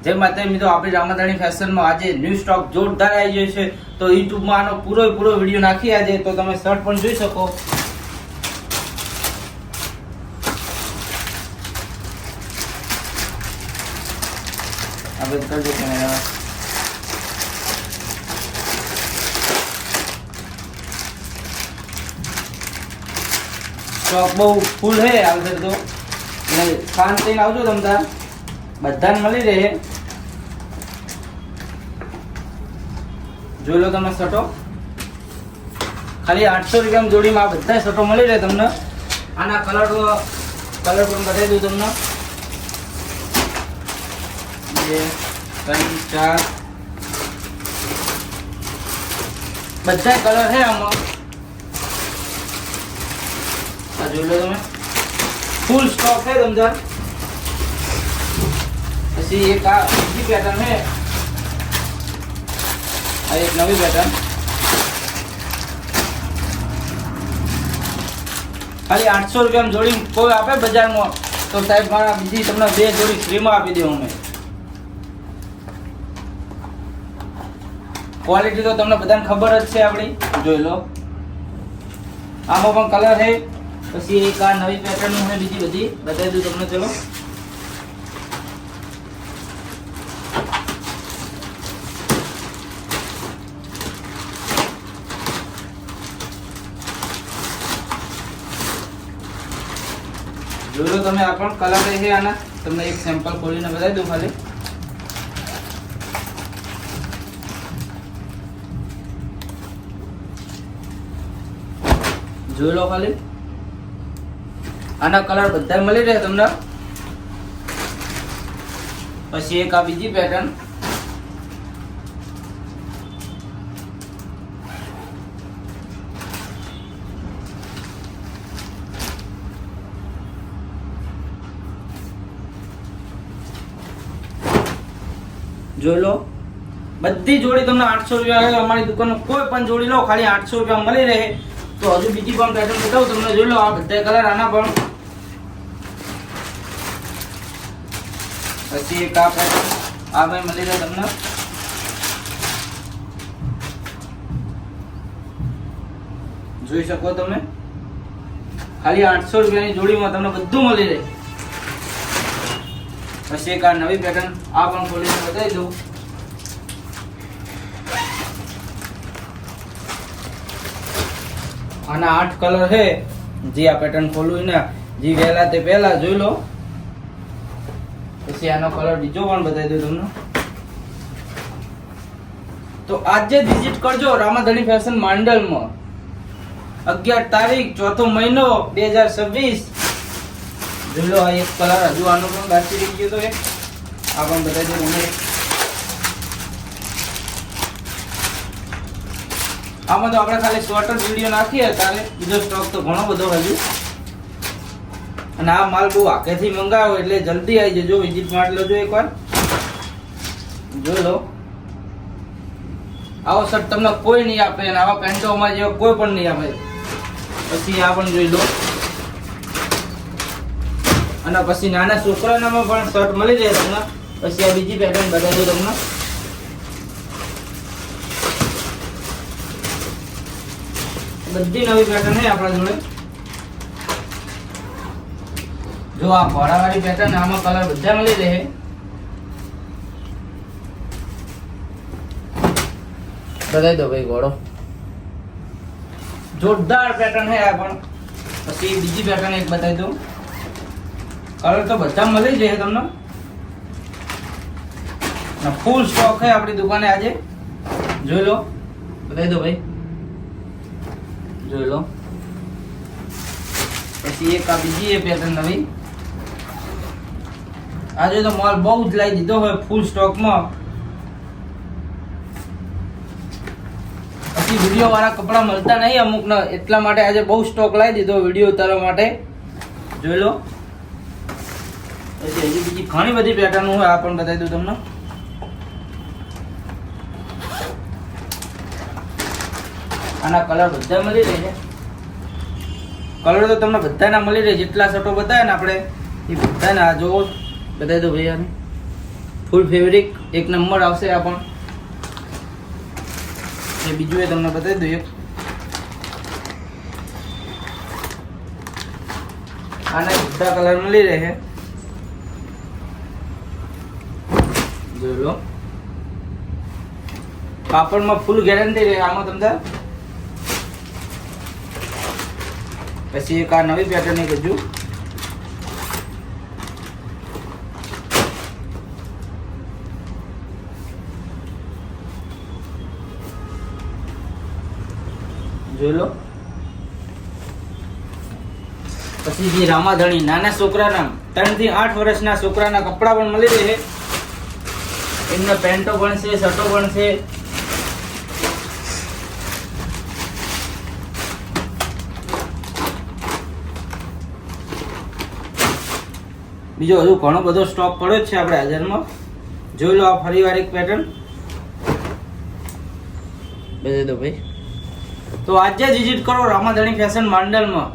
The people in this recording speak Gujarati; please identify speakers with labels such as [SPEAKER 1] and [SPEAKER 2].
[SPEAKER 1] જે માતા મિત્રો આપણી રામાધાણી ફેશનમાં આજે ન્યૂ સ્ટોક જોરદાર આવી ગયો છે, તો યુટ્યુબમાં આનો પૂરો વિડીયો નાખી આજે, તો તમે શર્ટ પણ જોઈ શકો. આપણે કરજો કેમેરા. સ્ટોક બહુ ફૂલ હે આવશે તો શાંત થઈને આવજો, તમતા બધાને મળી રહે. જોઈ લો તમે શર્ટો, ખાલી 800 રૂપિયામાં જોડીમાં આ બધા શર્ટો મળી રહે તમને. આના કલર પણ બતાવી દઉં તમને. 2 3 4 બધા કલર છે આમાં. આ જોઈ લો તમે, ફૂલ સ્ટોક છે તમતાર. પછી એક આ બીજી પેટર્ન છે, આ એક નવી પેટર્ન. ખાલી 800 રૂપિયામાં જોડી કોઈ આપે બજારમાં, તો સાહેબ મારા બીજી તમને 2 જોડી ફ્રીમાં આપી દઉં અમે. ક્વોલિટી તો તમને બધાને ખબર જ છે આપણી. જોઈ લો, આમાં પણ કલર છે. પછી એક આ નવી પેટર્ન છે, બીજી બધી બતાવી દઉં તમને. ચલો, જોઈ લો તમે, આ પણ કલર છે આના. તમને એક સેમ્પલ ખોલીને બતાવી દઉં ખાલી. જોઈ લો ખાલી, આના કલર બધા મળી રહે તમને. પછી એક આ બીજી પેટર્ન. જોઈ લો, બધી જોડી તમને 800 રૂપિયા. અમારી દુકાનનો કોઈ પણ જોડી લો ખાલી 800 રૂપિયા મળી રહે. તો હજુ બીજી પણ પેટર્ન બતાવું તમને. જોઈ લો, આ બધા કલર આના પણ. પછી એક આ પેટર્ન આ ભાઈ મળી રહે તમને. જોઈ શકો તમે, ખાલી 800 રૂપિયાની જોડીમાં તમને બધું મળી રહે. પછી એક આ નવી પેટર્ન, આ પણ ખોલીને બતાવી દઉં. આના 8 કલર છે. જે આ પેટર્ન ખોલવું ને જે વહેલા તે પહેલા જોઈ લો. પછી આનો કલર બીજો પણ બતાવી દઉં તમને. તો આજે વિઝિટ કરજો રામાધાણી ફેશન માંડલમાં. 11 તારીખ 4થો મહિનો 2026. જોઈ લો, આ એક કલર હજુ આનો પણ બાકી રહી ગયો તો એક. આ પણ બતાવી દઉં તમને. આમાં તો આપણે ખાલી શોર્ટ જ વિડીયો નાખીએ ત્યારે, બીજો સ્ટોક તો ઘણો બધો હજુ. અને આ માલ બહુ આખેથી મંગાવ્યો એટલે જલ્દી આવી જજો, વિઝિટ મારી લેજો એકવાર. જોઈ લો, આવો શર્ટ તમને કોઈ નહીં આપે, અને આવા પેન્ટો અમારા જેવા કોઈ પણ નહીં આપે. પછી આ પણ જોઈ લો. અને પછી નાના છોકરાનામાં પણ શર્ટ મળી જાય તમને. પછી આ બીજી પેટર્ન બતાવી દઉં તમને. બધી નવી પેટર્ન છે આપણા જોડે. જો આ ઘોડાવાળી પેટર્ન, આમાં કલર બધા મળી રહે. બતાવી દો ભાઈ ઘોડો, જોરદાર પેટર્ન છે આ પણ. પછી બીજી પેટર્ન એક બતાવી દઉં. કલર તો બધા મળી જાય તમને. ફૂલ સ્ટોક છે આપણી દુકાને આજે. જોઈ લો, બતાવી દો ભાઈ. જોઈ લો, પછી એક આ બીજી એ પેટર્ન નવી. આજે તો માલ બહુ જ લાવી દીધો હોય ફૂલ સ્ટોકમાં. પછી વિડીયો વાળા કપડા મળતા નહીં અમુક ને, એટલા માટે આજે બહુ સ્ટોક લાવી દીધો વિડીયો ઉતારવા માટે. જોઈ લો, પછી હજી બીજી ઘણી બધી પેટર્ન હોય, આ પણ બતાવી દઉં તમને. આના કલર બધા મળી રહે છે. કલર તો તમને બધાના મળી રહે. જેટલા શર્ટો બતાવે ને આપણે એ બધાને આ જોવો બતાવી દો ભાઈ. આને ફૂલ ફેબ્રિક એક નંબર આવશે આ પણ. એ બીજું એ તમને બતાવી દઉં એક. આના બધા કલર મળી રહે. જોઈ લો, કાપડમાં ફૂલ ગેરંટી રહે આમાં તમને. પછી એક આ નવી પેટર્ન ની કજુ. જોઈ લો. પછી જે રામાધણી નાના છોકરાના 3 થી 8 વર્ષના છોકરાના કપડા પણ મળી રહે. એમના પેન્ટો પણ છે, શર્ટો પણ છે. બીજો હજુ ઘણો બધો સ્ટોક પડ્યો જ છે આપણે હાજરમાં. જોઈ લો આ ફરીવાર એક પેટર્ન. બજે દો ભાઈ. તો આજે જ વિઝિટ કરો રામાધણી ફેશન માંડલમાં.